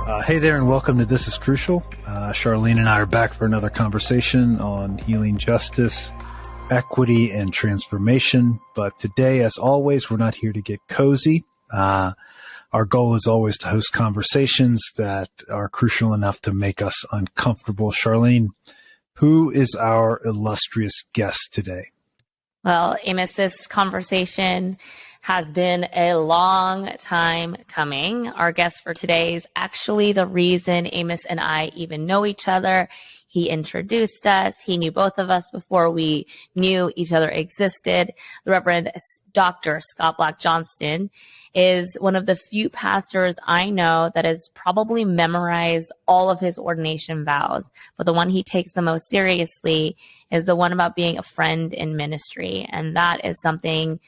Hey there, and welcome to This is Crucial. Charlene and I are back for another conversation on healing, justice, equity, and transformation. But today, as always, we're not here to get cozy. Our goal is always to host conversations that are crucial enough to make us uncomfortable. Charlene, who is our illustrious guest today? Well, Amos, this conversation has been a long time coming. Our guest for today is actually the reason Amos and I even know each other. He introduced us. He knew both of us before we knew each other existed. The Reverend Dr. Scott Black Johnston is one of the few pastors I know that has probably memorized all of his ordination vows. But the one he takes the most seriously is the one about being a friend in ministry. And that is something,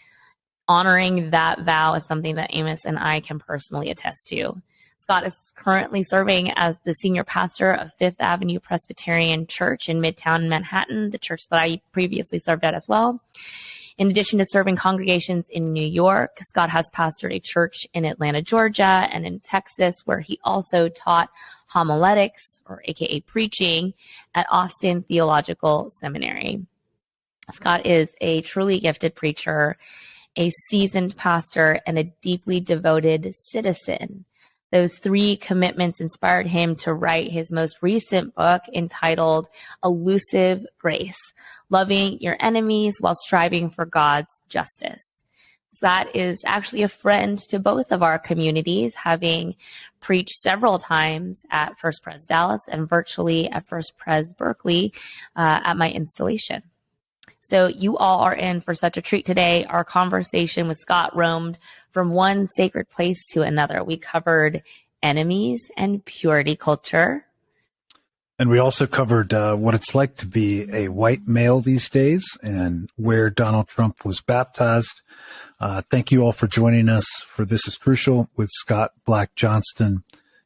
honoring that vow is something that Amos and I can personally attest to. Scott is currently serving as the senior pastor of Fifth Avenue Presbyterian Church in Midtown Manhattan, the church that I previously served at as well. In addition to serving congregations in New York, Scott has pastored a church in Atlanta, Georgia, and in Texas, where he also taught homiletics, or AKA preaching, at Austin Theological Seminary. Scott is a truly gifted preacher, a seasoned pastor, and a deeply devoted citizen. Those three commitments inspired him to write his most recent book entitled Elusive Grace, Loving Your Enemies While Striving for God's Justice. Scott is actually a friend to both of our communities, having preached several times at First Pres Dallas and virtually at First Pres Berkeley at my installation. So you all are in for such a treat today. Our conversation with Scott roamed from one sacred place to another. We covered enemies and purity culture. And we also covered what it's like to be a white male these days and where Donald Trump was baptized. Thank you all for joining us for This is Crucial with Scott Black Johnston.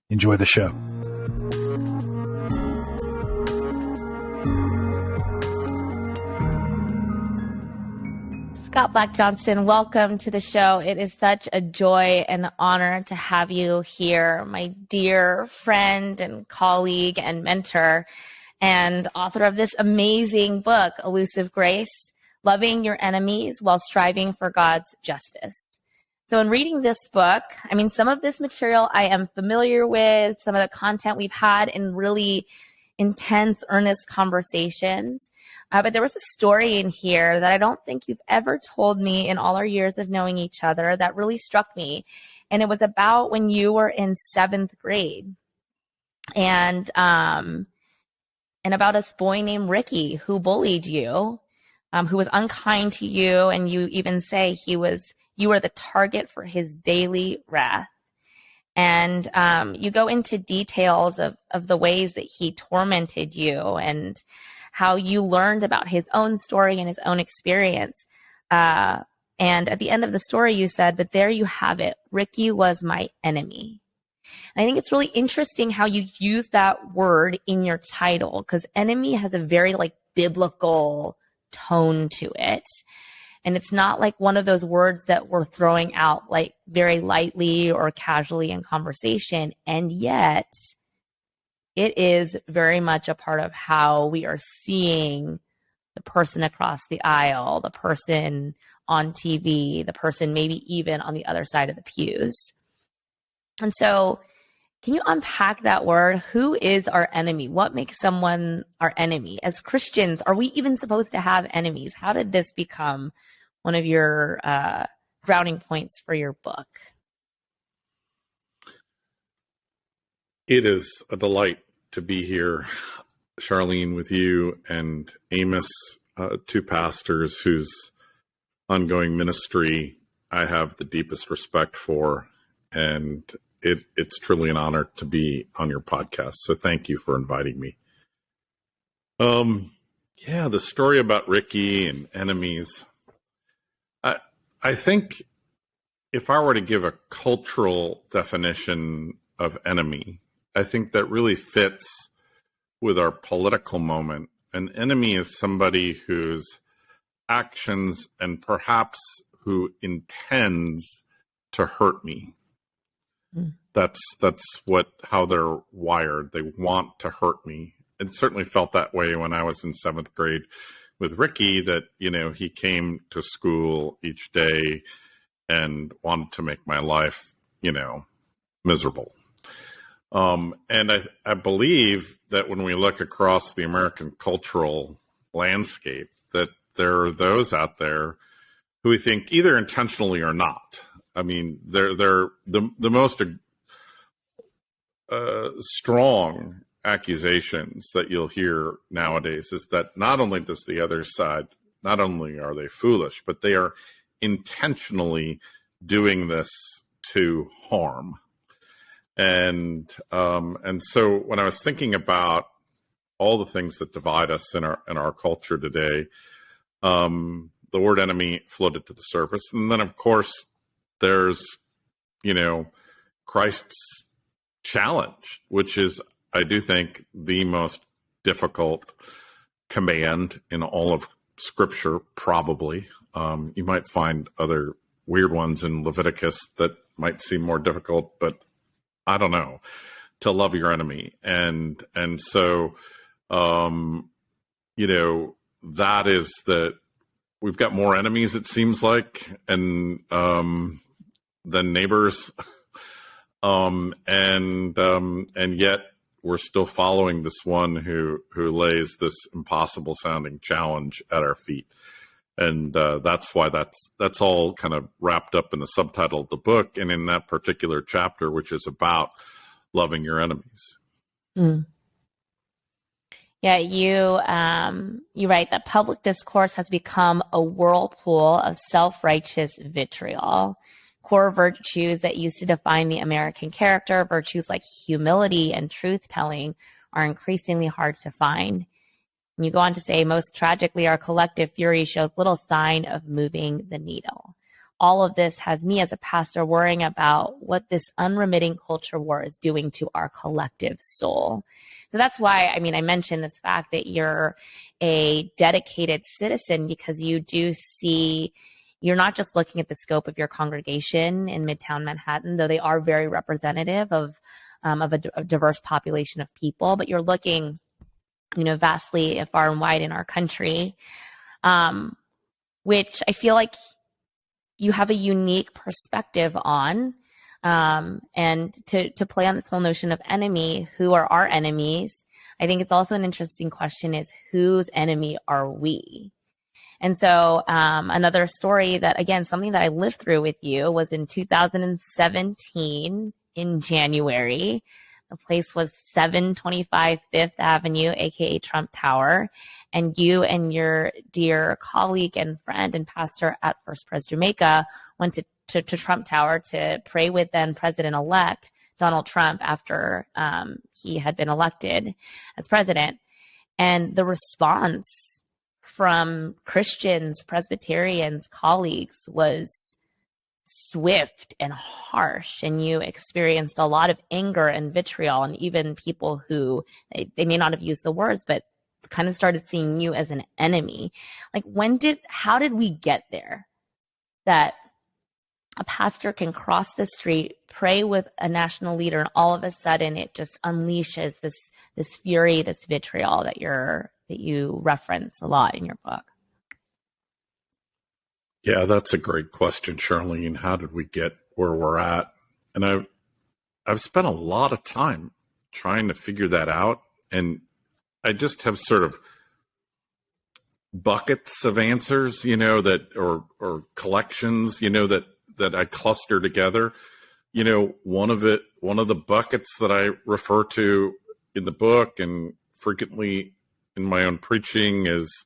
Enjoy the show. Scott Black Johnston, welcome to the show. It is such a joy and honor to have you here, my dear friend and colleague and mentor, and author of this amazing book, Elusive Grace, Loving Your Enemies While Striving for God's Justice. So in reading this book, I mean, some of this material I am familiar with, some of the content we've had in really intense, earnest conversations. But there was a story in here that I don't think you've ever told me in all our years of knowing each other that really struck me. And it was about when you were in 7th grade and about a boy named Ricky who bullied you, who was unkind to you. And you even say you were the target for his daily wrath. And you go into details of the ways that he tormented you and how you learned about his own story and his own experience. And at the end of the story, you said, but there you have it. Ricky was my enemy. And I think it's really interesting how you use that word in your title, because enemy has a very biblical tone to it. And it's not like one of those words that we're throwing out very lightly or casually in conversation. And yet it is very much a part of how we are seeing the person across the aisle, the person on TV, the person maybe even on the other side of the pews. And so can you unpack that word? Who is our enemy? What makes someone our enemy? As Christians, are we even supposed to have enemies? How did this become one of your grounding points for your book? It is a delight to be here, Charlene, with you and Amos, two pastors whose ongoing ministry I have the deepest respect for. And it's truly an honor to be on your podcast. So thank you for inviting me. The story about Ricky and enemies. I think if I were to give a cultural definition of enemy, I think that really fits with our political moment. An enemy is somebody whose actions and perhaps who intends to hurt me. That's how they're wired. They want to hurt me. It certainly felt that way when I was in 7th grade with Ricky, that, he came to school each day and wanted to make my life, miserable. And I believe that when we look across the American cultural landscape, that there are those out there who we think either intentionally or not. I mean, they're the most strong accusations that you'll hear nowadays is that not only does the other side, not only are they foolish, but they are intentionally doing this to harm. And so when I was thinking about all the things that divide us in our culture today, the word enemy floated to the surface. And then, of course, there's, Christ's challenge, which is, I do think, the most difficult command in all of Scripture, probably. You might find other weird ones in Leviticus that might seem more difficult, but I don't know, to love your enemy. And so, that is that we've got more enemies, it seems like, and than neighbors. And yet we're still following this one who lays this impossible sounding challenge at our feet. And that's why that's all kind of wrapped up in the subtitle of the book and in that particular chapter, which is about loving your enemies. Mm. Yeah, you write that public discourse has become a whirlpool of self-righteous vitriol. Core virtues that used to define the American character, virtues like humility and truth-telling, are increasingly hard to find. And you go on to say, most tragically, our collective fury shows little sign of moving the needle. All of this has me as a pastor worrying about what this unremitting culture war is doing to our collective soul. So that's why, I mentioned this fact that you're a dedicated citizen, because you do see, you're not just looking at the scope of your congregation in Midtown Manhattan, though they are very representative of a diverse population of people, but you're looking, vastly far and wide in our country, which I feel like you have a unique perspective on, and to play on this whole notion of enemy, who are our enemies? I think it's also an interesting question is, whose enemy are we? And so another story that, again, something that I lived through with you was in 2017 in January. The place was 725 Fifth Avenue, aka Trump Tower. And you and your dear colleague and friend and pastor at First Pres Jamaica went to Trump Tower to pray with then President-elect Donald Trump after he had been elected as president. And the response from Christians, Presbyterians, colleagues was swift and harsh, and you experienced a lot of anger and vitriol, and even people who they may not have used the words, but kind of started seeing you as an enemy. Like, how did we get there? That a pastor can cross the street, pray with a national leader, and all of a sudden it just unleashes this fury, this vitriol that you reference a lot in your book. Yeah, that's a great question, Charlene. How did we get where we're at? And I've spent a lot of time trying to figure that out, and I just have sort of buckets of answers, that or collections, that I cluster together. One of the buckets that I refer to in the book and frequently in my own preaching is,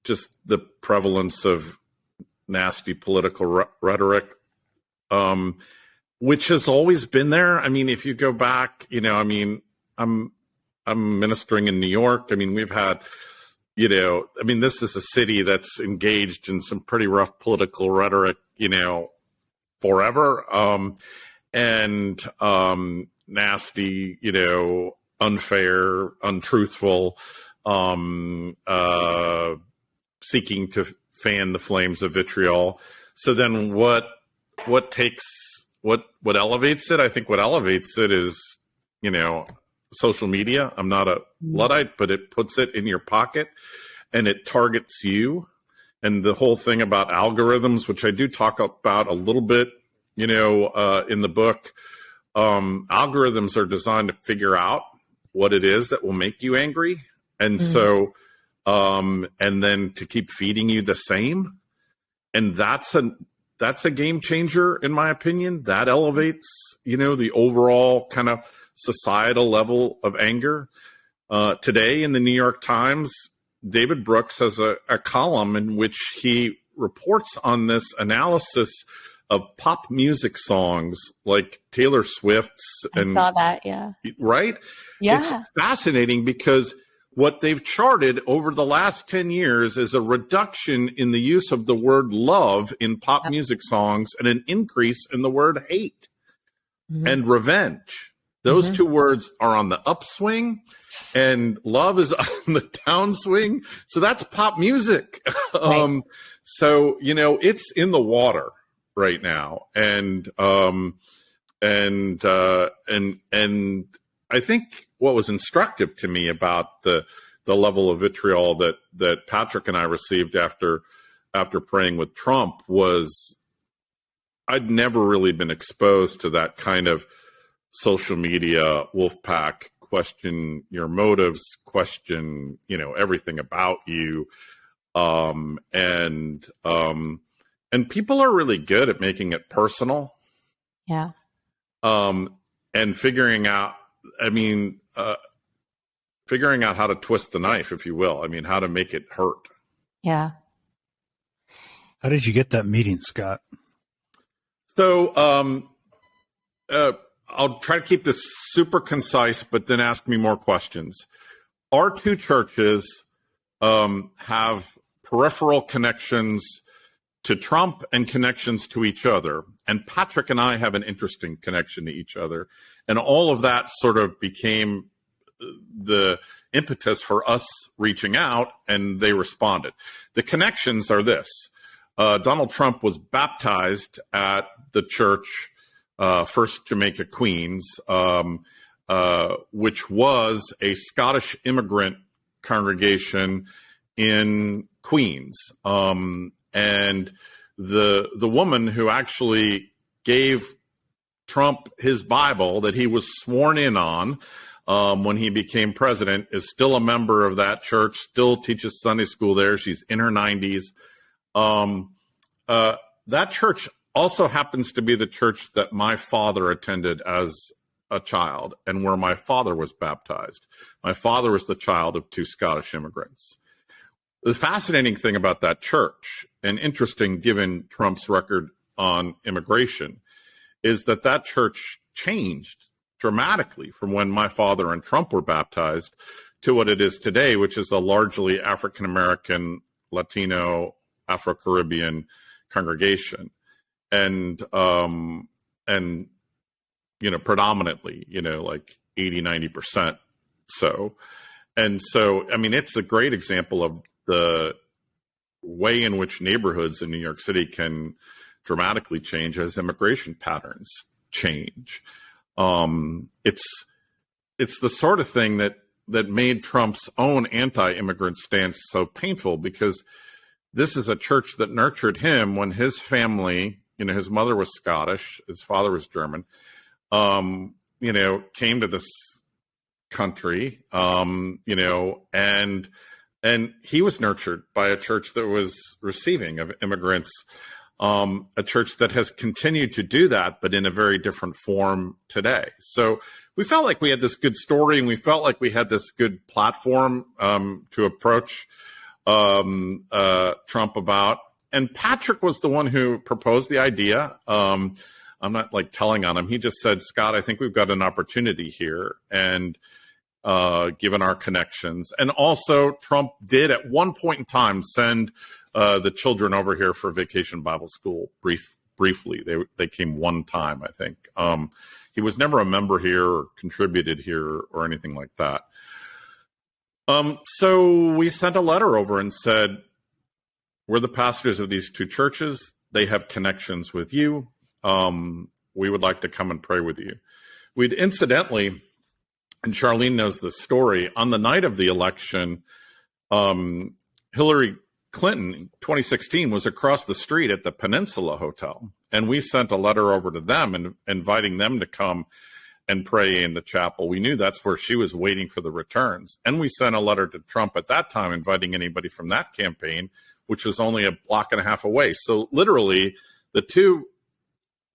just the prevalence of nasty political rhetoric, which has always been there. If you go back, I'm ministering in New York. We've had, this is a city that's engaged in some pretty rough political rhetoric, forever, and nasty, unfair, untruthful, seeking to fan the flames of vitriol. So then what takes what elevates it. I think what elevates it is, social media. I'm not a Luddite, but it puts it in your pocket and it targets you. And the whole thing about algorithms, which I do talk about a little bit, in the book, algorithms are designed to figure out what it is that will make you angry. And so, and then to keep feeding you the same. And that's a game changer, in my opinion. That elevates, the overall kind of societal level of anger. Today in the New York Times, David Brooks has a column in which he reports on this analysis of pop music songs like Taylor Swift's. I saw that, yeah. Right? Yeah. It's fascinating because what they've charted over the last 10 years is a reduction in the use of the word love in pop music songs and an increase in the word hate and revenge. Those two words are on the upswing and love is on the downswing. So that's pop music. Right. So, it's in the water right now. And I think what was instructive to me about the level of vitriol that Patrick and I received after praying with Trump was I'd never really been exposed to that kind of social media wolf pack, question your motives, question, everything about you. And people are really good at making it personal. Yeah. And figuring out how to twist the knife, if you will. How to make it hurt. Yeah. How did you get that meeting, Scott? So, I'll try to keep this super concise, but then ask me more questions. Our two churches have peripheral connections to Trump and connections to each other. And Patrick and I have an interesting connection to each other. And all of that sort of became the impetus for us reaching out, and they responded. The connections are this. Donald Trump was baptized at the church First Jamaica Queens, which was a Scottish immigrant congregation in Queens. And the woman who actually gave Trump his Bible that he was sworn in on when he became president is still a member of that church, still teaches Sunday school there. She's in her 90s. That church also happens to be the church that my father attended as a child and where my father was baptized. My father was the child of two Scottish immigrants. The fascinating thing about that church, and interesting given Trump's record on immigration, is that church changed dramatically from when my father and Trump were baptized to what it is today, which is a largely African-American, Latino, Afro-Caribbean congregation. And predominantly, like 80-90% so. And so, it's a great example of the way in which neighborhoods in New York City can dramatically change as immigration patterns change. It's the sort of thing that made Trump's own anti-immigrant stance so painful, because this is a church that nurtured him when his family, his mother was Scottish, his father was German, came to this country, and he was nurtured by a church that was receiving of immigrants, a church that has continued to do that, but in a very different form today. So we felt like we had this good story, and we felt like we had this good platform to approach Trump about. And Patrick was the one who proposed the idea. I'm not telling on him. He just said, Scott, I think we've got an opportunity here. And given our connections. And also Trump did at one point in time send the children over here for vacation Bible school briefly. They came one time, I think. He was never a member here or contributed here or anything like that. So we sent a letter over and said, we're the pastors of these two churches. They have connections with you. we would like to come and pray with you. We'd incidentally, and Charlene knows the story, on the night of the election, Hillary Clinton, 2016, was across the street at the Peninsula Hotel. And we sent a letter over to them and inviting them to come and pray in the chapel. We knew that's where she was waiting for the returns. And we sent a letter to Trump at that time, inviting anybody from that campaign, which was only a block and a half away. So literally, the two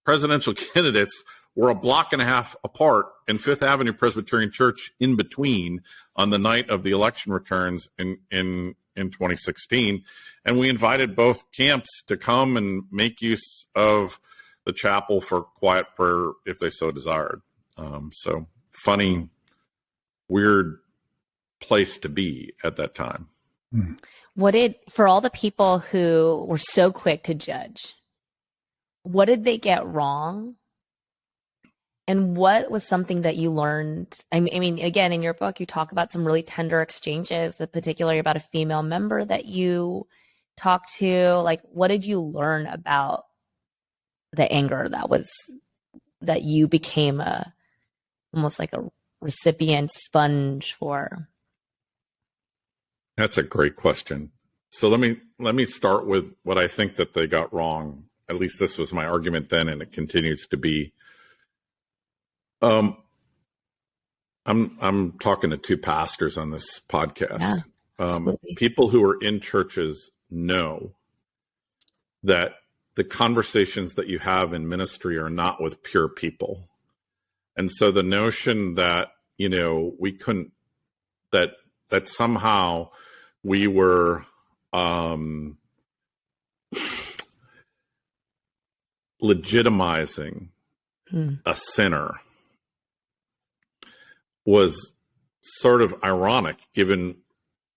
presidential candidates were a block and a half apart, and Fifth Avenue Presbyterian Church in between on the night of the election returns in 2016. And we invited both camps to come and make use of the chapel for quiet prayer if they so desired. So funny, weird place to be at that time. For all the people who were so quick to judge, what did they get wrong? And what was something that you learned? I mean, again, in your book, you talk about some really tender exchanges, particularly about a female member that you talked to. Like, what did you learn about the anger that you became almost like a recipient sponge for? That's a great question. So let me start with what I think that they got wrong. At least this was my argument then, and it continues to be. I'm talking to two pastors on this podcast. Yeah, people who are in churches know that the conversations that you have in ministry are not with pure people. And so the notion that, we couldn't, that somehow we were legitimizing a sinner was sort of ironic, given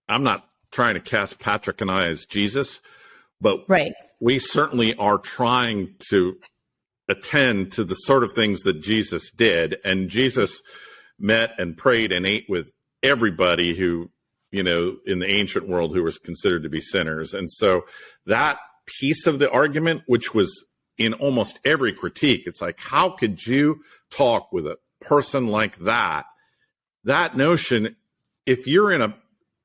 I'm not trying to cast Patrick and I as Jesus, but right. We certainly are trying to attend to the sort of things that Jesus did. And Jesus met and prayed and ate with everybody who, in the ancient world who was considered to be sinners. And so that piece of the argument, which was in almost every critique, it's like, how could you talk with a person like that? That notion, if you're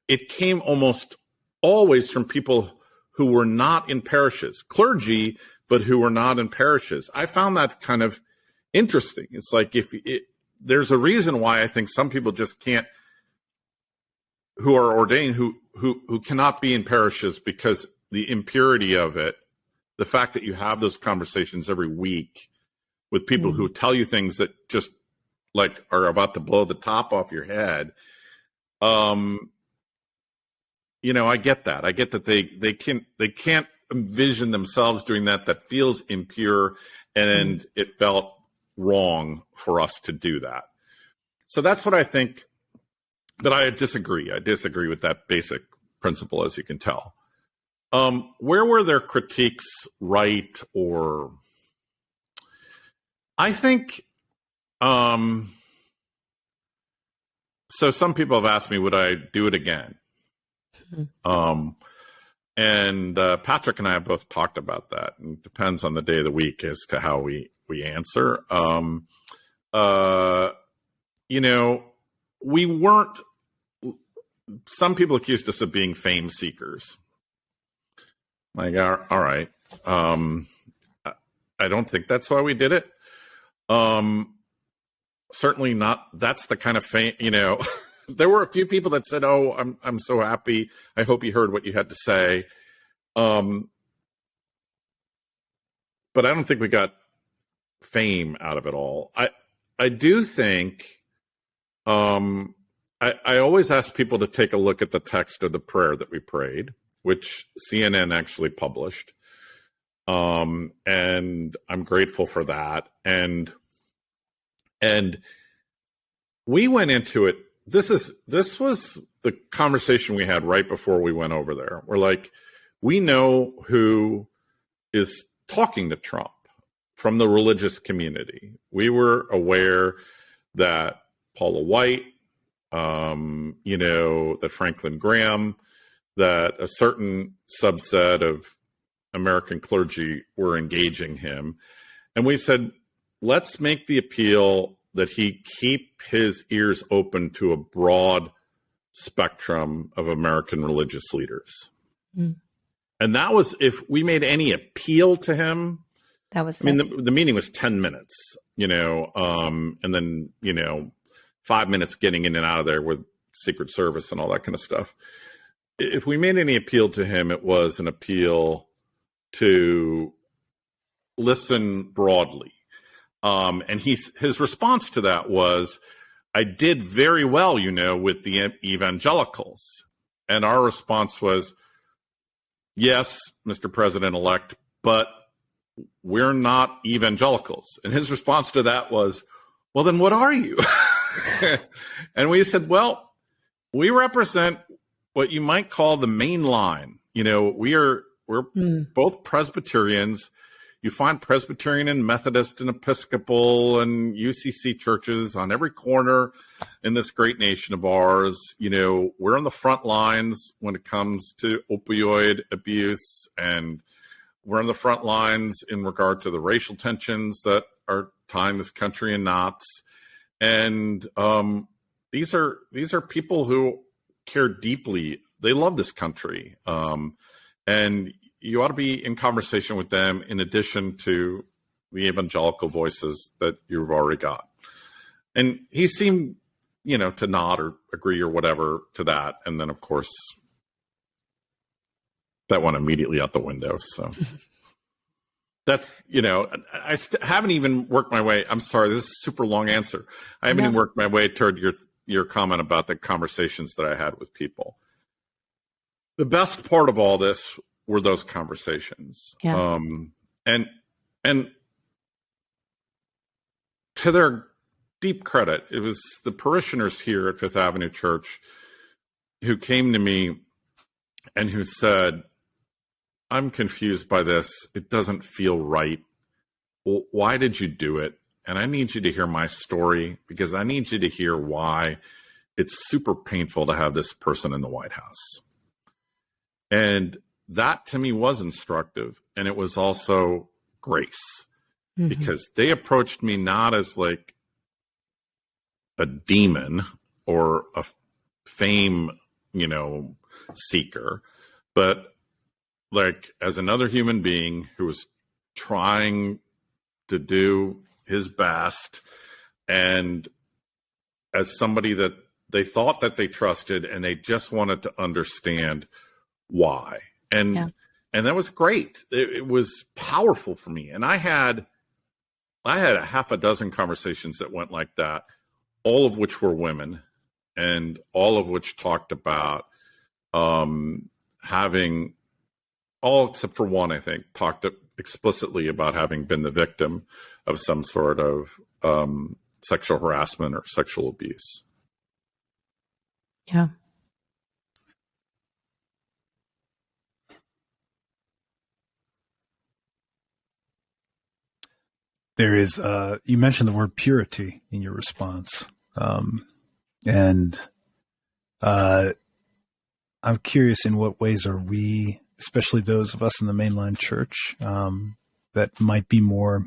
it came almost always from people who were not in parishes, clergy, but who were not in parishes. I found that kind of interesting. It's like there's a reason why I think some people just can't, who are ordained, who cannot be in parishes, because the impurity of it, the fact that you have those conversations every week with people who tell you things that just like are about to blow the top off your head. I get that. I get that they can't envision themselves doing that. That feels impure, and it felt wrong for us to do that. So that's what I think. But I disagree. I disagree with that basic principle, as you can tell. Where were their critiques right? Or I think, so some people have asked me, would I do it again? And Patrick and I have both talked about that. And it depends on the day of the week as to how we answer. We weren't, some people accused us of being fame seekers. Like, all right. I don't think that's why we did it. Certainly not. That's the kind of fame, there were a few people that said, "Oh, I'm so happy. I hope you heard what you had to say." But I don't think we got fame out of it all. I do think, I always ask people to take a look at the text of the prayer that we prayed, which CNN actually published. And I'm grateful for that. And we went into it. This was the conversation we had right before we went over there. We're like, we know who is talking to Trump from the religious community. We were aware that Paula White, that Franklin Graham, that a certain subset of American clergy were engaging him. And we said, let's make the appeal that he keep his ears open to a broad spectrum of American religious leaders. Mm. And that was, if we made any appeal to him, that was, I mean, the meeting was 10 minutes, and then, 5 minutes getting in and out of there with Secret Service and all that kind of stuff. If we made any appeal to him, it was an appeal to listen broadly. And his response to that was, I did very well, with the evangelicals. And our response was, yes, Mr. President-elect, but we're not evangelicals. And his response to that was, well, then what are you? And we said, well, we represent what you might call the main line. We're both Presbyterians. You find Presbyterian and Methodist and Episcopal and UCC churches on every corner in this great nation of ours. We're on the front lines when it comes to opioid abuse, and we're on the front lines in regard to the racial tensions that are tying this country in knots. And these are people who care deeply. They love this country. And you ought to be in conversation with them in addition to the evangelical voices that you've already got. And he seemed, to nod or agree or whatever to that. And then, of course, that went immediately out the window. So that's, I haven't even worked my way. I'm sorry, this is a super long answer. I haven't even worked my way toward your comment about the conversations that I had with people. The best part of all this were those conversations. Yeah. And to their deep credit, it was the parishioners here at Fifth Avenue Church who came to me and who said, I'm confused by this. It doesn't feel right. Well, why did you do it? And I need you to hear my story, because I need you to hear why it's super painful to have this person in the White House. And that to me was instructive. And it was also grace, because they approached me not as like a demon or a fame, seeker, but like as another human being who was trying to do his best, and as somebody that they thought that they trusted, and they just wanted to understand why. And that was great. It was powerful for me. And I had a half a dozen conversations that went like that, all of which were women, and all of which talked about having, all except for one, I think, talked explicitly about having been the victim of some sort of sexual harassment or sexual abuse. Yeah. There is, you mentioned the word purity in your response. And I'm curious, in what ways are we, especially those of us in the mainline church, that might be more,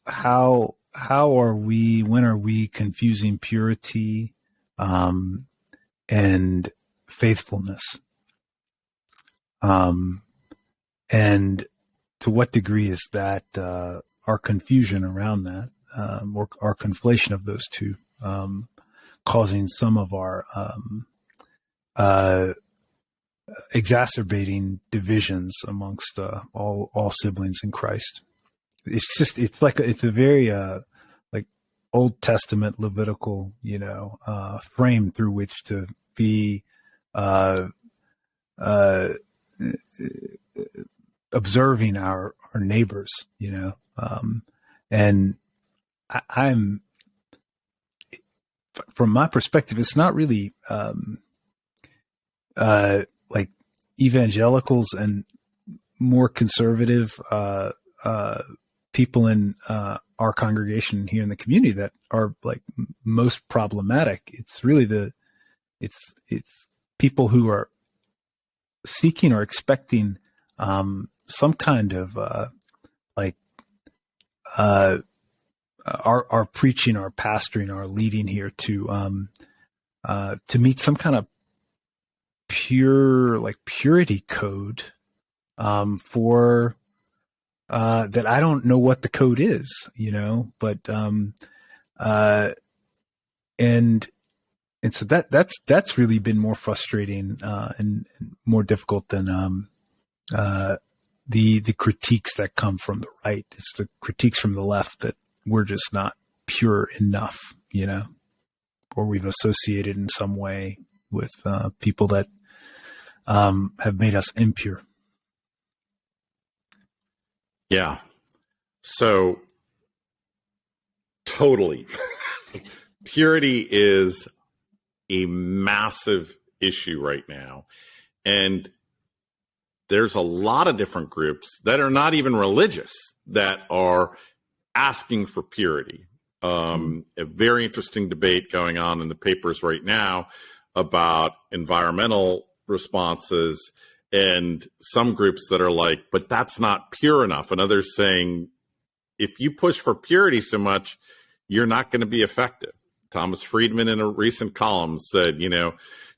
how are we, when are we confusing purity and faithfulness? And to what degree is that our confusion around that, or our conflation of those two, causing some of our exacerbating divisions amongst all siblings in Christ? It's a very like Old Testament Levitical, frame through which to be observing our neighbors, and I'm, from my perspective, it's not really like evangelicals and more conservative people in our congregation here in the community that are like most problematic. It's really it's people who are seeking or expecting some kind of like our preaching, our pastoring, our leading here to meet some kind of purity code for that. I don't know what the code is, but and so that's really been more frustrating and more difficult than the critiques that come from the right. It's the critiques from the left that we're just not pure enough, or we've associated in some way with people that have made us impure. Yeah. So totally. Purity is a massive issue right now. And there's a lot of different groups that are not even religious that are asking for purity. A very interesting debate going on in the papers right now about environmental responses, and some groups that are like, but that's not pure enough. And others saying, if you push for purity so much, you're not going to be effective. Thomas Friedman in a recent column said, do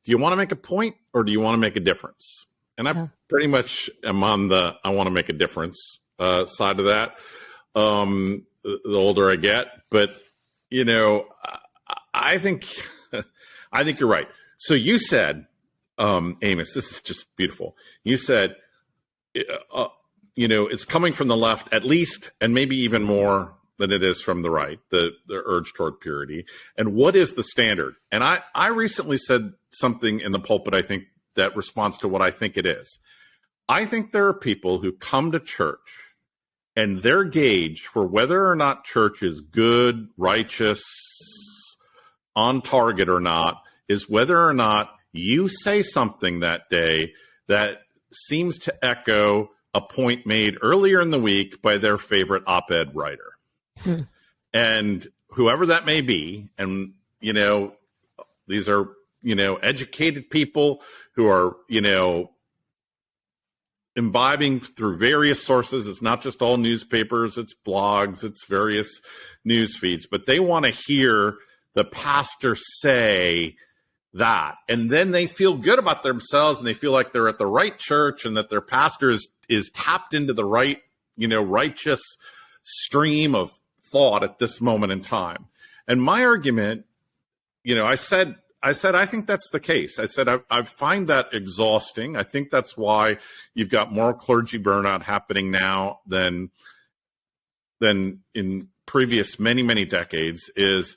you want to make a point or do you want to make a difference? And I pretty much am on the I want to make a difference side of that. The older I get, but I think you're right. So you said, Amos, this is just beautiful. You said, it's coming from the left at least, and maybe even more than it is from the right, the urge toward purity. And what is the standard? And I recently said something in the pulpit, I think, that responds to what I think it is. I think there are people who come to church and their gauge for whether or not church is good, righteous, on target or not, is whether or not you say something that day that seems to echo a point made earlier in the week by their favorite op-ed writer. And whoever that may be, and, these are, educated people who are, imbibing through various sources. It's not just all newspapers, it's blogs, it's various news feeds, but they want to hear the pastor say that. And then they feel good about themselves and they feel like they're at the right church and that their pastor is tapped into the right, righteous stream of thought at this moment in time. And my argument, I said, I think that's the case. I said, I find that exhausting. I think that's why you've got more clergy burnout happening now than in previous many, many decades, is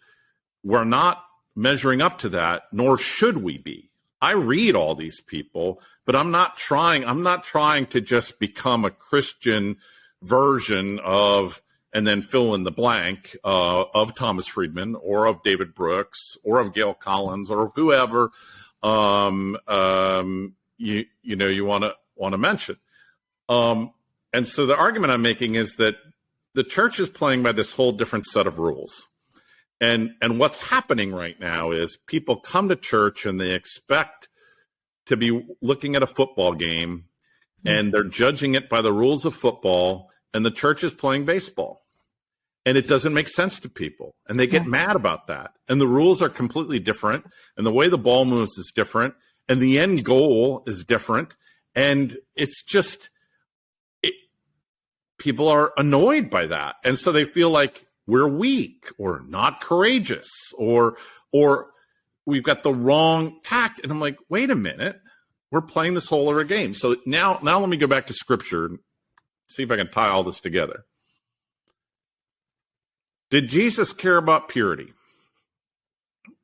we're not measuring up to that, nor should we be. I read all these people, but I'm not trying to just become a Christian version of, and then fill in the blank of Thomas Friedman or of David Brooks or of Gail Collins or of whoever you want to mention. And so the argument I'm making is that the church is playing by this whole different set of rules. And what's happening right now is people come to church and they expect to be looking at a football game and they're judging it by the rules of football, and the church is playing baseball. And it doesn't make sense to people. And they get mad about that. And the rules are completely different. And the way the ball moves is different. And the end goal is different. And it's just, people are annoyed by that. And so they feel like we're weak or not courageous or we've got the wrong tact. And I'm like, wait a minute. We're playing this whole other game. So now let me go back to Scripture and see if I can tie all this together. Did Jesus care about purity?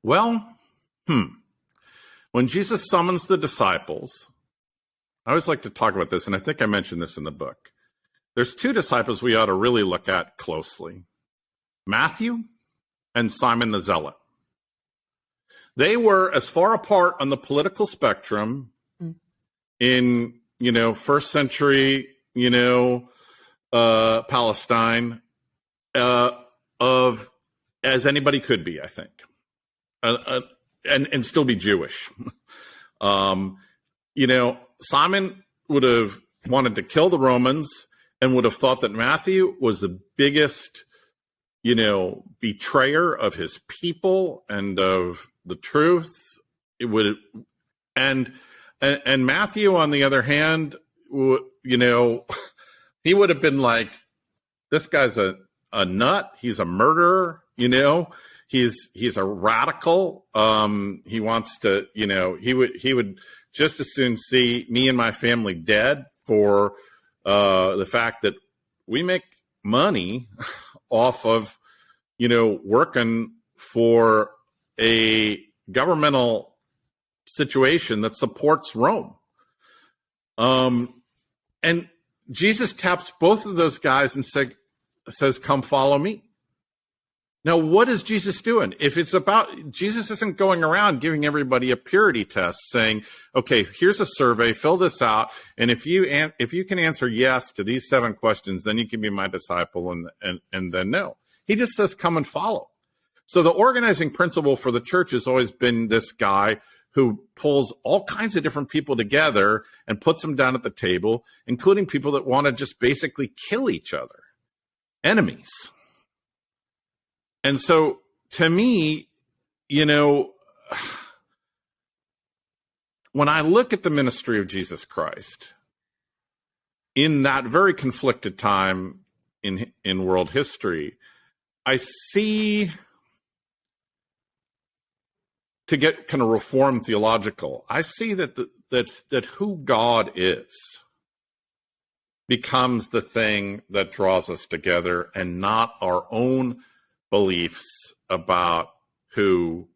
Well, when Jesus summons the disciples, I always like to talk about this, and I think I mentioned this in the book. There's two disciples we ought to really look at closely: Matthew and Simon the Zealot. They were as far apart on the political spectrum in, first century, Palestine, of as anybody could be, I think, and still be Jewish. Simon would have wanted to kill the Romans and would have thought that Matthew was the biggest, betrayer of his people and of the truth. It would, and Matthew, on the other hand, he would have been like, this guy's a nut. He's a murderer. He's a radical. He wants to, he would just as soon see me and my family dead for the fact that we make money off of, working for a governmental situation that supports Rome. And Jesus taps both of those guys and says, come follow me. Now, what is Jesus doing? If it's about, Jesus isn't going around giving everybody a purity test saying, okay, here's a survey, fill this out. And if you can answer yes to these 7 questions, then you can be my disciple. And then no, he just says, come and follow. So the organizing principle for the church has always been this guy who pulls all kinds of different people together and puts them down at the table, including people that want to just basically kill each other, enemies. And so to me, when I look at the ministry of Jesus Christ in that very conflicted time in world history, I see, to get kind of reformed theological, I see that who God is becomes the thing that draws us together, and not our own beliefs about who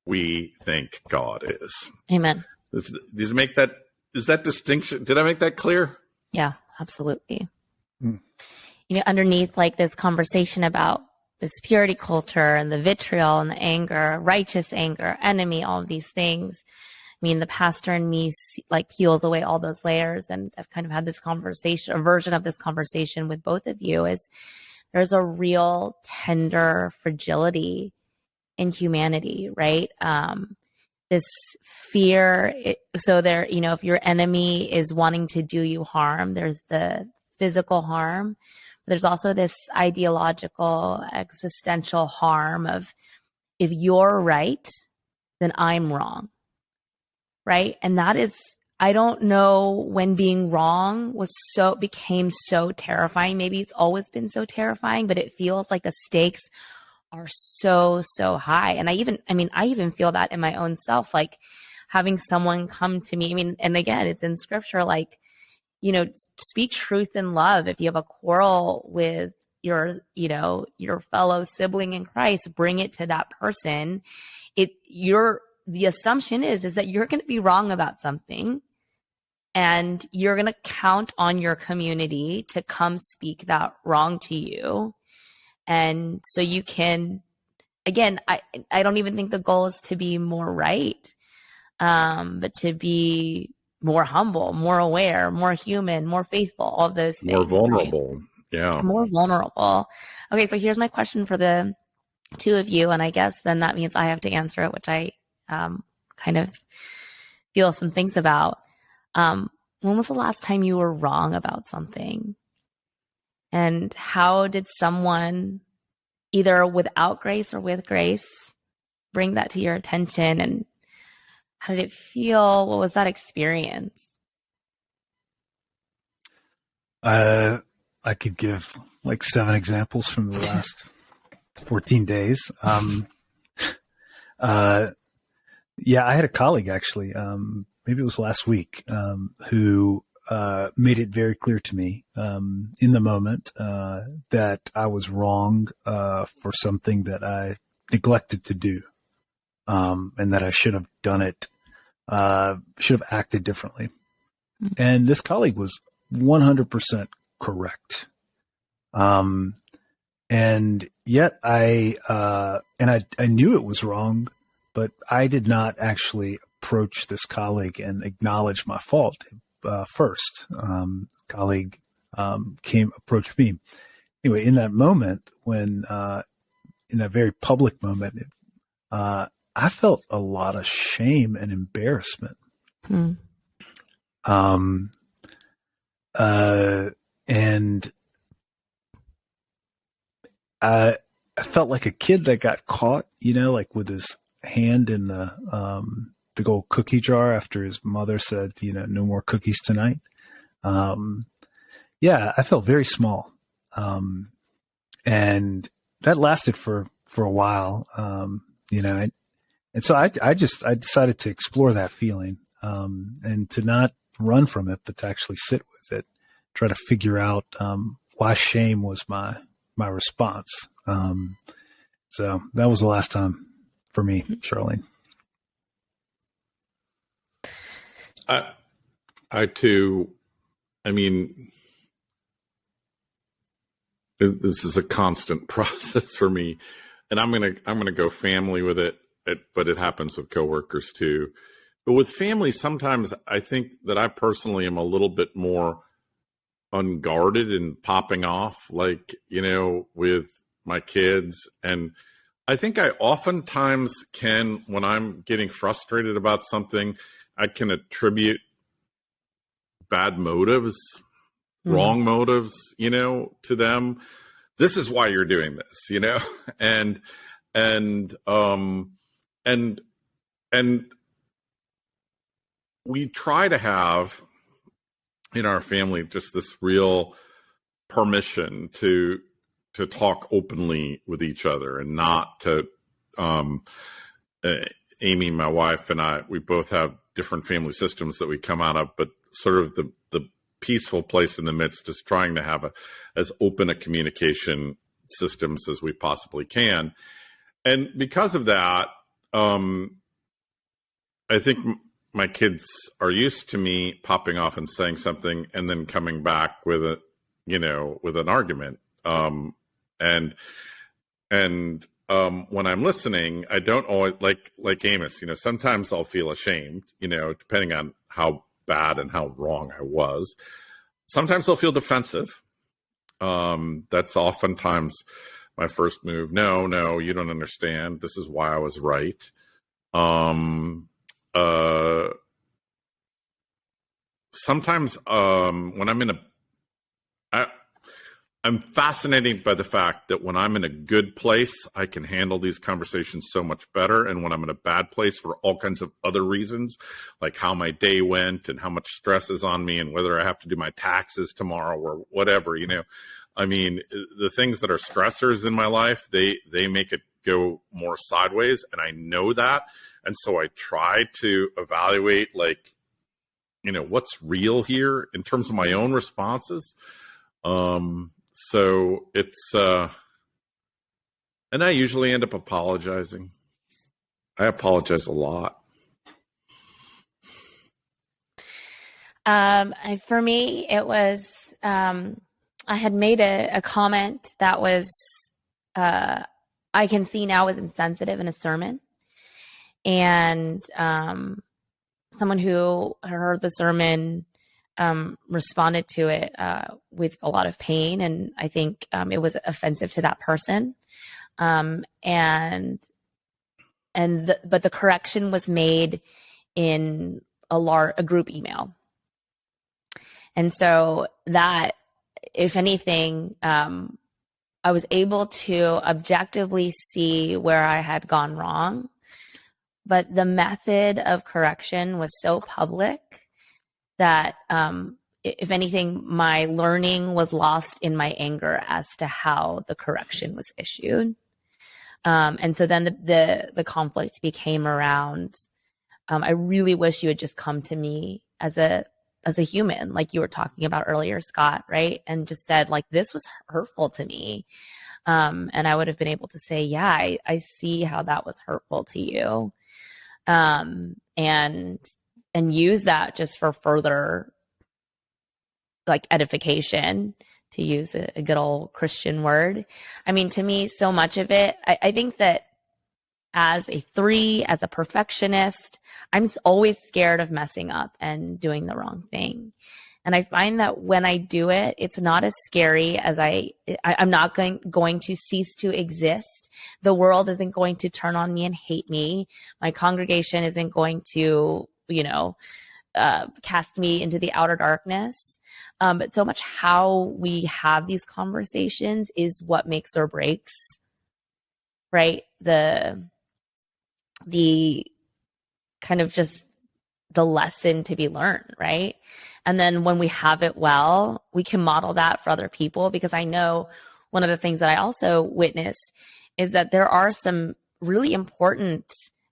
we think God is. Amen. Is that distinction? Did I make that clear? Yeah, absolutely. Underneath like this conversation about this purity culture and the vitriol and the anger, righteous anger, enemy, all of these things. I mean, the pastor in me like peels away all those layers, and I've kind of had this conversation, a version of this conversation with both of you, is there's a real tender fragility in humanity, right? This fear. So there, if your enemy is wanting to do you harm, there's the physical harm. There's also this ideological, existential harm of, if you're right, then I'm wrong, right? And that is, I don't know when being wrong became so terrifying. Maybe it's always been so terrifying, but it feels like the stakes are so, so high. And I even feel that in my own self, like having someone come to me. And again, it's in scripture, like, speak truth in love. If you have a quarrel with your fellow sibling in Christ, bring it to that person. The assumption is that you're going to be wrong about something, and you're going to count on your community to come speak that wrong to you. And so you can, again, I don't even think the goal is to be more right, but to be more humble, more aware, more human, more faithful, all of those things. More vulnerable. Right? Yeah. More vulnerable. Okay, so here's my question for the two of you, and I guess then that means I have to answer it, which I kind of feel some things about. When was the last time you were wrong about something? And how did someone, either without grace or with grace, bring that to your attention? And how did it feel? What was that experience? I could give like 7 examples from the last 14 days. Yeah, I had a colleague actually, maybe it was last week, who made it very clear to me in the moment that I was wrong for something that I neglected to do, and that I should have done it, should have acted differently. Mm-hmm. And this colleague was 100% correct. And yet I knew it was wrong, but I did not actually approach this colleague and acknowledge my fault first. Colleague approached me. Anyway, in that moment, when in that very public moment, I felt a lot of shame and embarrassment. And And I felt like a kid that got caught, like with his hand in the big old cookie jar after his mother said, no more cookies tonight. Yeah, I felt very small. And that lasted for a while. And so I decided to explore that feeling, and to not run from it, but to actually sit with it, try to figure out, why shame was my response. So that was the last time for me, Charlene. I too, I mean, this is a constant process for me, and I'm gonna go family with it, but it happens with coworkers too. But with family, sometimes I think that I personally am a little bit more unguarded and popping off, like, with my kids. And I think I oftentimes can, when I'm getting frustrated about something, I can attribute bad motives, wrong motives, to them. This is why you're doing this, and we try to have in our family just this real permission to talk openly with each other, and not to Amy, my wife, and I, we both have different family systems that we come out of, but sort of the peaceful place in the midst is trying to have as open a communication systems as we possibly can. And because of that, I think my kids are used to me popping off and saying something and then coming back with with an argument. When I'm listening, I don't always like Amos, sometimes I'll feel ashamed, depending on how bad and how wrong I was. Sometimes I'll feel defensive. That's oftentimes my first move. No, you don't understand. This is why I was right. Sometimes when I'm fascinated by the fact that when I'm in a good place, I can handle these conversations so much better. And when I'm in a bad place for all kinds of other reasons, like how my day went and how much stress is on me and whether I have to do my taxes tomorrow or whatever, I mean, the things that are stressors in my life, they make it go more sideways. And I know that. And so I try to evaluate, what's real here in terms of my own responses. So it's, and I usually end up apologizing. I apologize a lot. For me, it was, I had made a comment that was, I can see now was insensitive in a sermon. And, someone who heard the sermon, responded to it with a lot of pain, and I think it was offensive to that person. But the correction was made in a group email, and so that, if anything, I was able to objectively see where I had gone wrong, but the method of correction was so public that, if anything, my learning was lost in my anger as to how the correction was issued. And so then the conflict became around, I really wish you had just come to me as a human, like you were talking about earlier, Scott, right? And just said, this was hurtful to me. And I would have been able to say, yeah, I see how that was hurtful to you. And use that just for further edification, to use a good old Christian word. I mean, to me, so much of it, I think that as a 3, as a perfectionist, I'm always scared of messing up and doing the wrong thing. And I find that when I do it, it's not as scary as I'm not going to cease to exist. The world isn't going to turn on me and hate me. My congregation isn't going to, cast me into the outer darkness. But so much how we have these conversations is what makes or breaks, right? The kind of just the lesson to be learned, right? And then when we have it well, we can model that for other people, because I know one of the things that I also witness is that there are some really important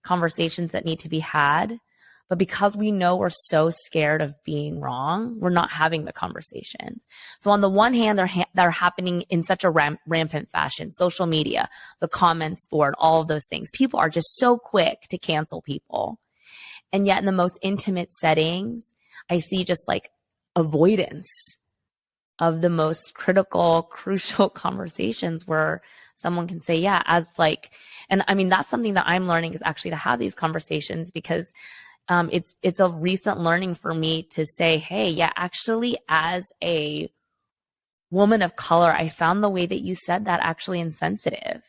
conversations that need to be had, but because we know we're so scared of being wrong, we're not having the conversations. So on the one hand, they're happening in such a rampant fashion. Social media, the comments board, all of those things. People are just so quick to cancel people. And yet in the most intimate settings, I see just like avoidance of the most critical, crucial conversations where someone can say, yeah, as like, and I mean, that's something that I'm learning, is actually to have these conversations, because it's a recent learning for me to say, hey, yeah, actually, as a woman of color, I found the way that you said that actually insensitive.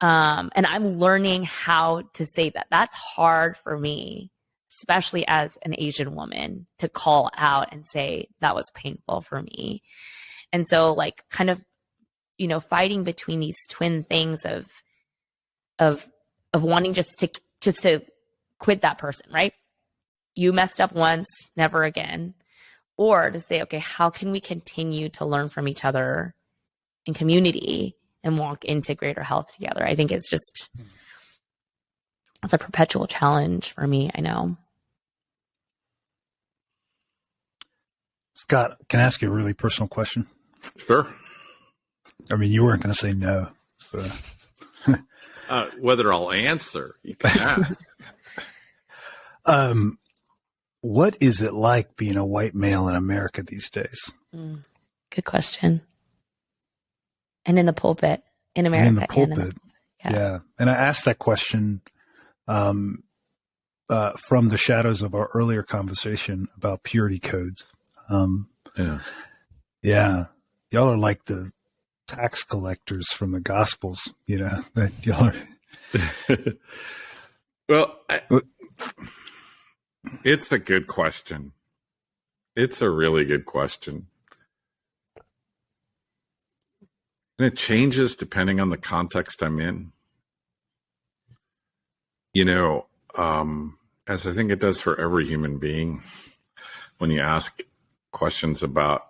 And I'm learning how to say that. That's hard for me, especially as an Asian woman, to call out and say that was painful for me. And so like kind of, you know, fighting between these twin things of wanting just to quit that person, right? You messed up once, never again. Or to say, okay, how can we continue to learn from each other in community and walk into greater health together? I think it's a perpetual challenge for me, I know. Scott, can I ask you a really personal question? Sure. I mean, you weren't going to say no. So. Whether I'll answer, you can ask. What is it like being a white male in America these days? Good question. And in the pulpit in America. In the pulpit. Yeah. And I asked that question from the shadows of our earlier conversation about purity codes. Yeah. Y'all are like the tax collectors from the Gospels, you know, that y'all are. Well, it's a good question. It's a really good question. And it changes depending on the context I'm in. You know, as I think it does for every human being, when you ask questions about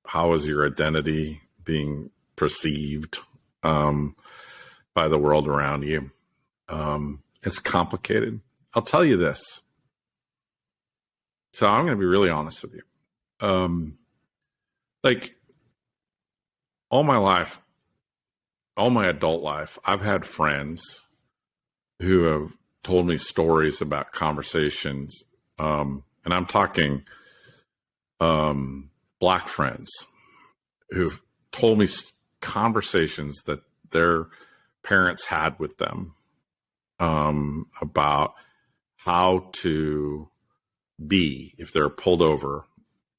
how is your identity being perceived by the world around you, it's complicated. I'll tell you this. So I'm going to be really honest with you. Like all my life, all my adult life, I've had friends who have told me stories about conversations, and I'm talking Black friends who've told me conversations that their parents had with them about how to be if they're pulled over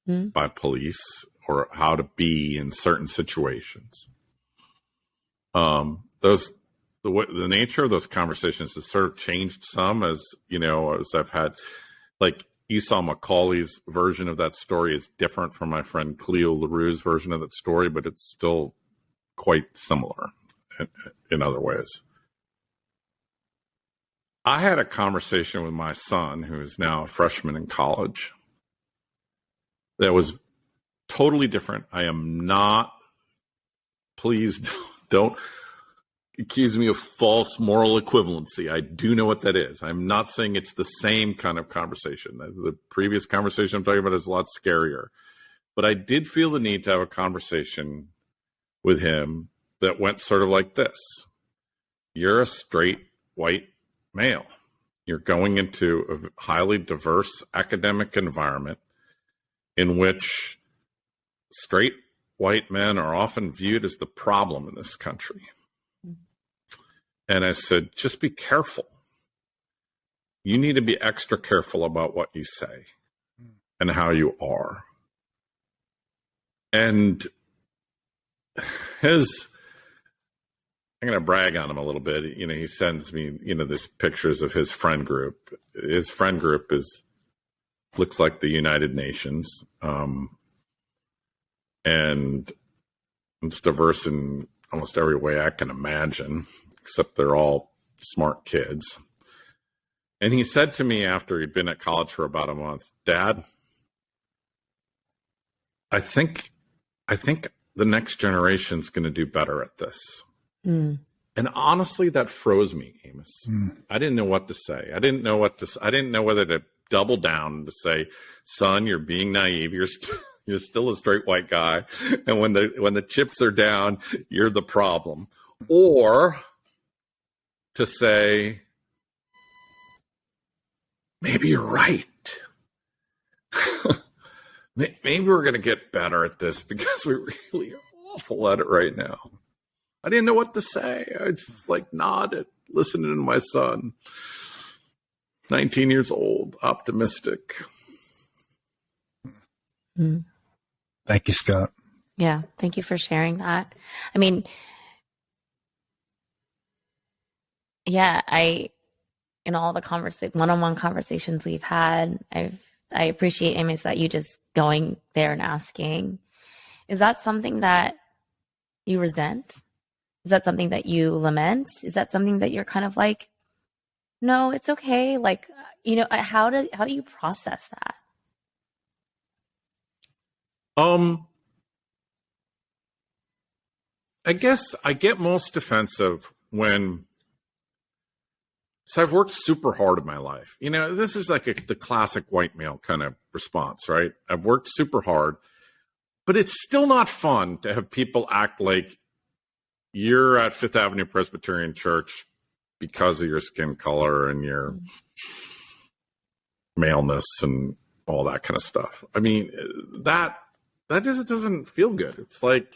by police, or how to be in certain situations. The nature of those conversations has sort of changed some, as you know, as I've had, like Esau McCauley's version of that story is different from my friend Cleo LaRue's version of that story, but it's still quite similar in other ways. I had a conversation with my son, who is now a freshman in college, that was totally different. I am not, please don't accuse me of false moral equivalency. I do know what that is. I'm not saying it's the same kind of conversation. The previous conversation I'm talking about is a lot scarier. But I did feel the need to have a conversation with him that went sort of like this. You're a straight white male. You're going into a highly diverse academic environment in which straight white men are often viewed as the problem in this country. And I said, just be careful. You need to be extra careful about what you say and how you are. And I'm going to brag on him a little bit. You know, he sends me, these pictures of his friend group. His friend group is looks like the United Nations. And it's diverse in almost every way I can imagine, except they're all smart kids. And he said to me after he'd been at college for about a month, Dad, I think the next generation's going to do better at this. Mm. And honestly, that froze me, Amos. Mm. I didn't know what to say. I didn't know whether to double down and to say, son, you're being naive. You're still a straight white guy. And when the chips are down, you're the problem. Or to say, maybe you're right. Maybe we're going to get better at this because we really are awful at it right now. I didn't know what to say. I just nodded, listening to my son. 19 years old, optimistic. Mm. Thank you, Scott. Yeah, thank you for sharing that. I mean, yeah, in all the one-on-one conversations we've had, I appreciate, Amos, that you just going there and asking. Is that something that you resent? Is that something that you lament? Is that something that you're kind of like, no, it's okay? How do you process that? I guess I get most defensive so I've worked super hard in my life. This is like the classic white male kind of response, right? I've worked super hard, but it's still not fun to have people act like you're at Fifth Avenue Presbyterian Church because of your skin color and your maleness and all that kind of stuff. I mean, that just doesn't feel good. It's like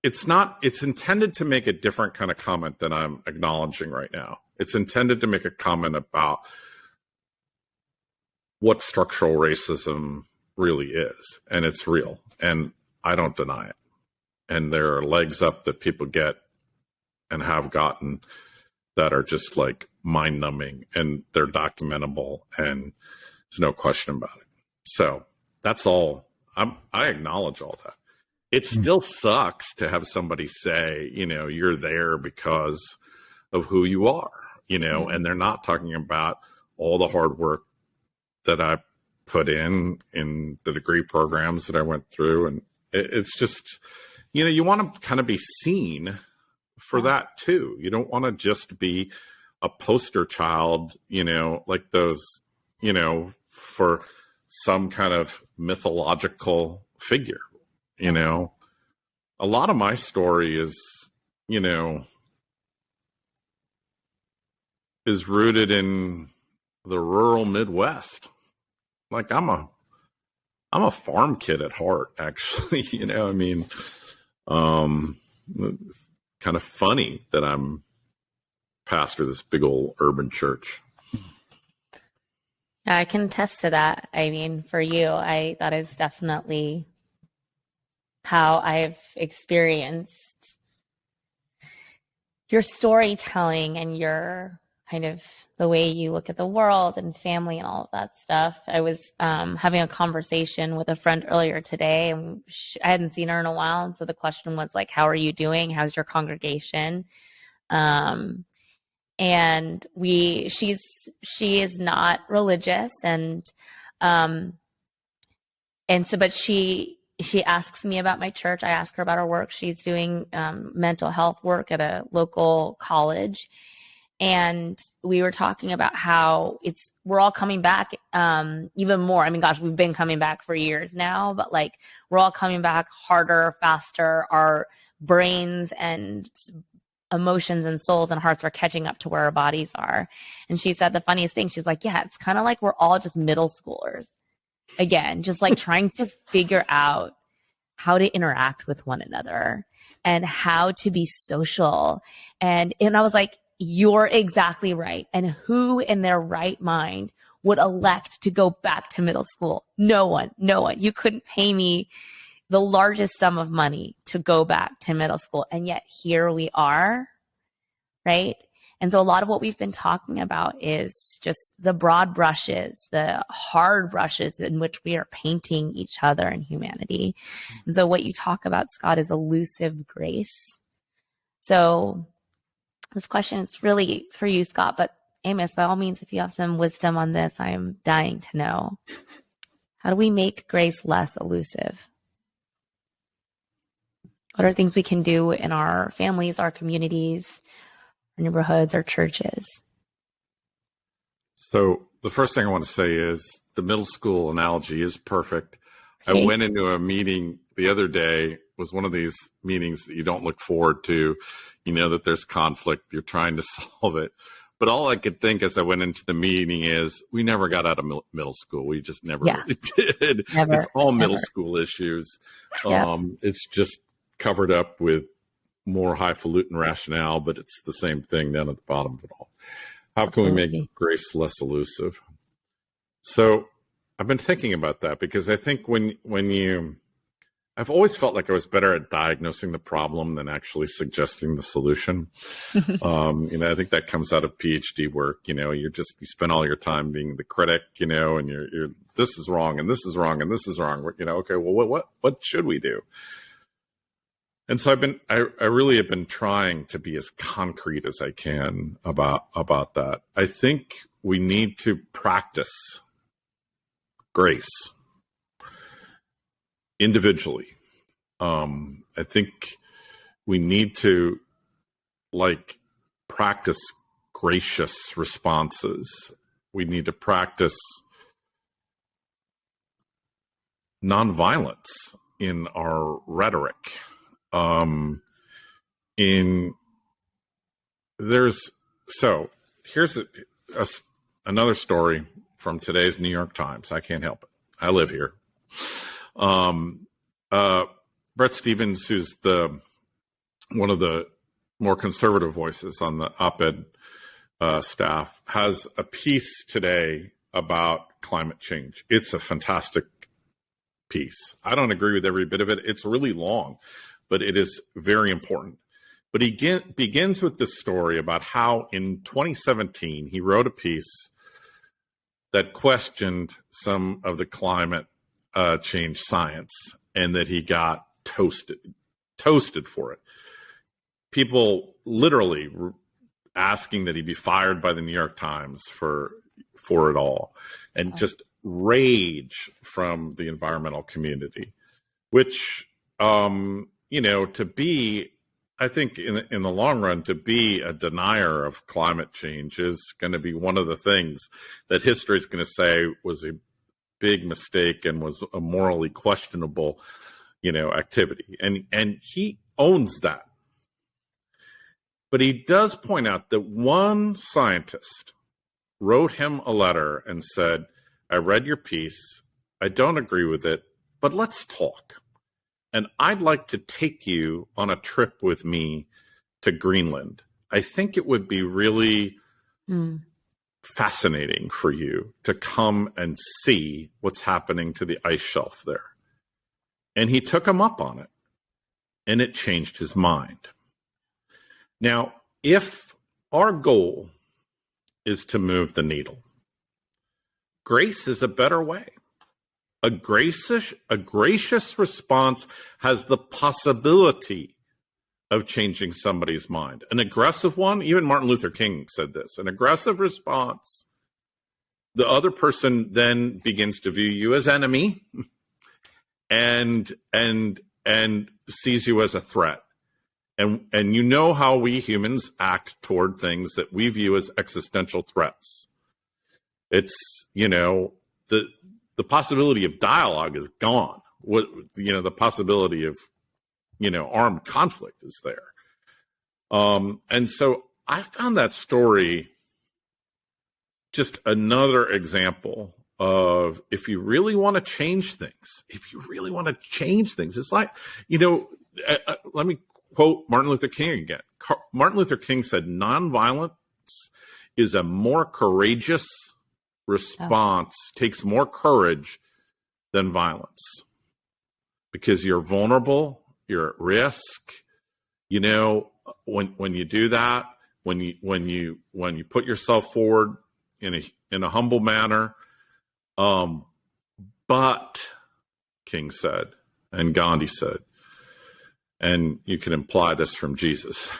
it's intended to make a different kind of comment than I'm acknowledging right now. It's intended to make a comment about what structural racism really is. And it's real. And I don't deny it. And there are legs up that people get and have gotten that are just mind numbing, and they're documentable, and there's no question about it. So that's all. I acknowledge all that. It still sucks to have somebody say, you're there because of who you are, and they're not talking about all the hard work that I put in the degree programs that I went through. And it's just, you want to kind of be seen for that too. You don't want to just be a poster child, like those, for some kind of mythological figure. A lot of my story is rooted in the rural Midwest. I'm a farm kid at heart, actually. Kind of funny that I'm pastor of this big old urban church. Yeah, I can attest to that. I mean, for you, that is definitely how I've experienced your storytelling and your kind of the way you look at the world and family and all of that stuff. I was having a conversation with a friend earlier today, and I hadn't seen her in a while. And so the question was how are you doing? How's your congregation? And she is not religious, but she asks me about my church. I ask her about her work. She's doing mental health work at a local college. And we were talking about how we're all coming back even more. I mean, gosh, we've been coming back for years now, but we're all coming back harder, faster. Our brains and emotions and souls and hearts are catching up to where our bodies are. And she said the funniest thing. She's like, yeah, it's kind of like we're all just middle schoolers again, just trying to figure out how to interact with one another and how to be social. And I was like, you're exactly right. And who in their right mind would elect to go back to middle school? No one. You couldn't pay me the largest sum of money to go back to middle school. And yet here we are, right? And so a lot of what we've been talking about is just the broad brushes, the hard brushes in which we are painting each other and humanity. And so what you talk about, Scott, is elusive grace. So this question is really for you, Scott, but Amos, by all means, if you have some wisdom on this, I am dying to know. How do we make grace less elusive? What are things we can do in our families, our communities, our neighborhoods, our churches? So the first thing I want to say is the middle school analogy is perfect. Okay. I went into a meeting the other day. It was one of these meetings that you don't look forward to. You know that there's conflict. You're trying to solve it. But all I could think as I went into the meeting is we never got out of middle school. We just never really did. Never, it's all middle never. school issues. Yep. It's just covered up with more highfalutin rationale, but it's the same thing down at the bottom of it all. How can we make grace less elusive? So I've been thinking about that because I think I've always felt like I was better at diagnosing the problem than actually suggesting the solution. I think that comes out of PhD work. You spend all your time being the critic, and you're this is wrong and this is wrong and this is wrong. Okay, well, what should we do? And so I really have been trying to be as concrete as I can about that. I think we need to practice grace individually. I think we need to practice gracious responses. We need to practice nonviolence in our rhetoric. Here's another story from today's New York Times. I can't help it. I live here. Brett Stevens, who's one of the more conservative voices on the op-ed staff, has a piece today about climate change. It's a fantastic piece. I don't agree with every bit of it. It's really long, but it is very important. But he begins with this story about how in 2017 he wrote a piece that questioned some of the climate change science, and that he got toasted for it. People literally asking that he be fired by the New York Times for it all, and just rage from the environmental community, which I think in the long run, to be a denier of climate change is going to be one of the things that history is going to say was a big mistake and was a morally questionable, activity. And he owns that. But he does point out that one scientist wrote him a letter and said, I read your piece. I don't agree with it, but let's talk. And I'd like to take you on a trip with me to Greenland. I think it would be really fascinating for you to come and see what's happening to the ice shelf there. And he took him up on it, and it changed his mind. Now, if our goal is to move the needle, grace is a better way. A gracious response has the possibility of changing somebody's mind. An aggressive one, even Martin Luther King said this, an aggressive response, the other person then begins to view you as enemy and sees you as a threat. And you know how we humans act toward things that we view as existential threats. It's, the possibility of dialogue is gone. The possibility of, armed conflict is there. And so I found that story just another example of if you really want to change things, it's like, let me quote Martin Luther King again. Martin Luther King said, nonviolence is a more courageous response, takes more courage than violence, because you're vulnerable, you're at risk. When you do that, when you put yourself forward in a humble manner. But King said, and Gandhi said, and you can imply this from Jesus,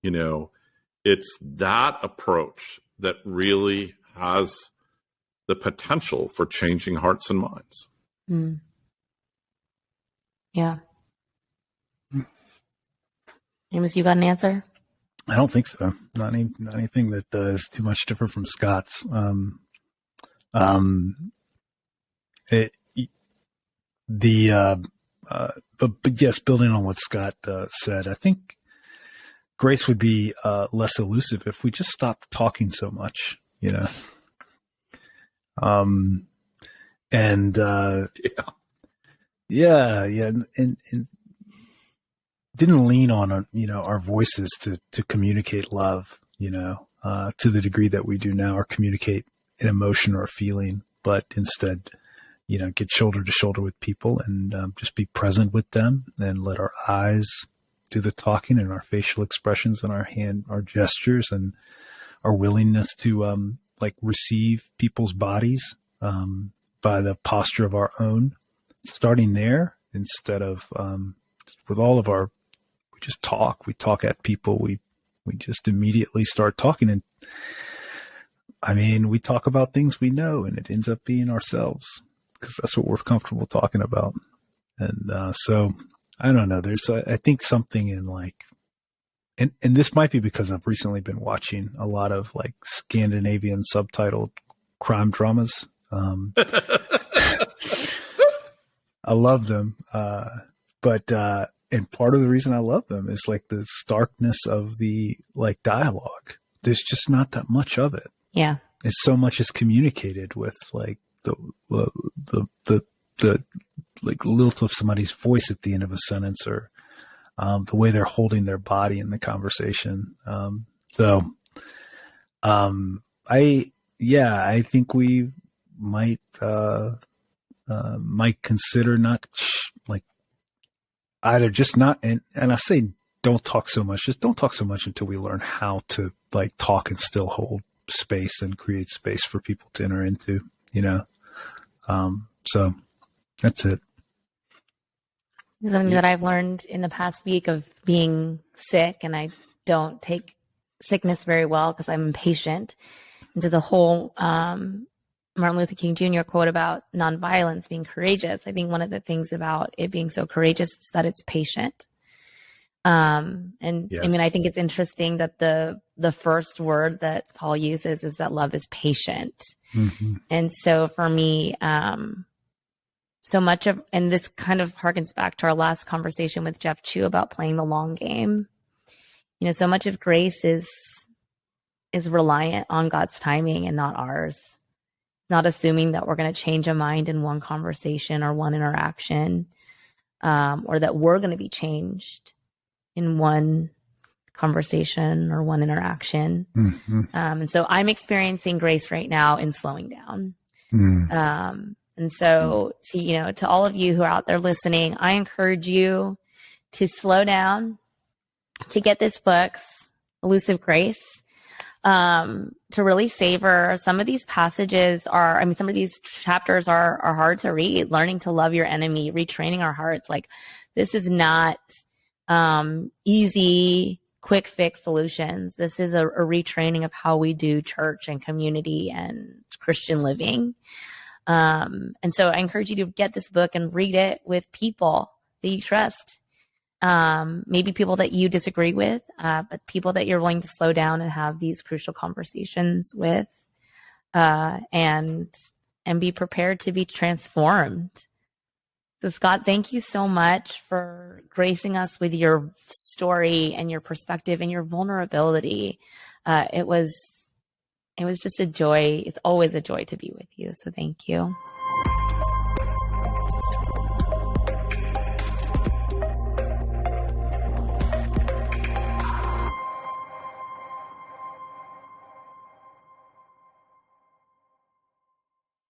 it's that approach that really has the potential for changing hearts and minds. Mm. Yeah. Amos, you got an answer? I don't think so. Not anything that is too much different from Scott's. But yes, building on what Scott said, I think grace would be less elusive if we just stopped talking so much, and didn't lean on our voices to communicate love, to the degree that we do now, or communicate an emotion or a feeling, but instead, get shoulder to shoulder with people and just be present with them, and let our eyes do the talking, and our facial expressions and our gestures, and our willingness to receive people's bodies by the posture of our own, starting there, instead of with all of our, we talk at people, we just immediately start talking, and we talk about things we know, and it ends up being ourselves, because that's what we're comfortable talking about. And so I don't know, there's I think something in and this might be because I've recently been watching a lot of Scandinavian subtitled crime dramas. I love them. But and part of the reason I love them is the starkness of the dialogue. There's just not that much of it. Yeah. It's so much is communicated with the lilt of somebody's voice at the end of a sentence, or the way they're holding their body in the conversation. I think we might consider not either just not, and I say don't talk so much, just don't talk so much until we learn how to talk and still hold space and create space for people to enter into, so that's it. Something that I've learned in the past week of being sick, and I don't take sickness very well because I'm impatient, into the whole Martin Luther King Jr. quote about nonviolence being courageous. I think one of the things about it being so courageous is that it's patient. And yes. I think it's interesting that the first word that Paul uses is that love is patient. Mm-hmm. And so for me, so much of, and this kind of harkens back to our last conversation with Jeff Chu about playing the long game. So much of grace is reliant on God's timing and not ours. Not assuming that we're going to change a mind in one conversation or one interaction, or that we're going to be changed in one conversation or one interaction. Mm-hmm. And so I'm experiencing grace right now in slowing down. Mm. And so to all of you who are out there listening, I encourage you to slow down, to get this book's Elusive Grace, to really savor. Some of these passages some of these chapters are hard to read. Learning to love your enemy, retraining our hearts. This is not easy, quick fix solutions. This is a retraining of how we do church and community and Christian living. And so I encourage you to get this book and read it with people that you trust. Maybe people that you disagree with, but people that you're willing to slow down and have these crucial conversations with, and be prepared to be transformed. So Scott, thank you so much for gracing us with your story and your perspective and your vulnerability. It was just a joy. It's always a joy to be with you. So thank you.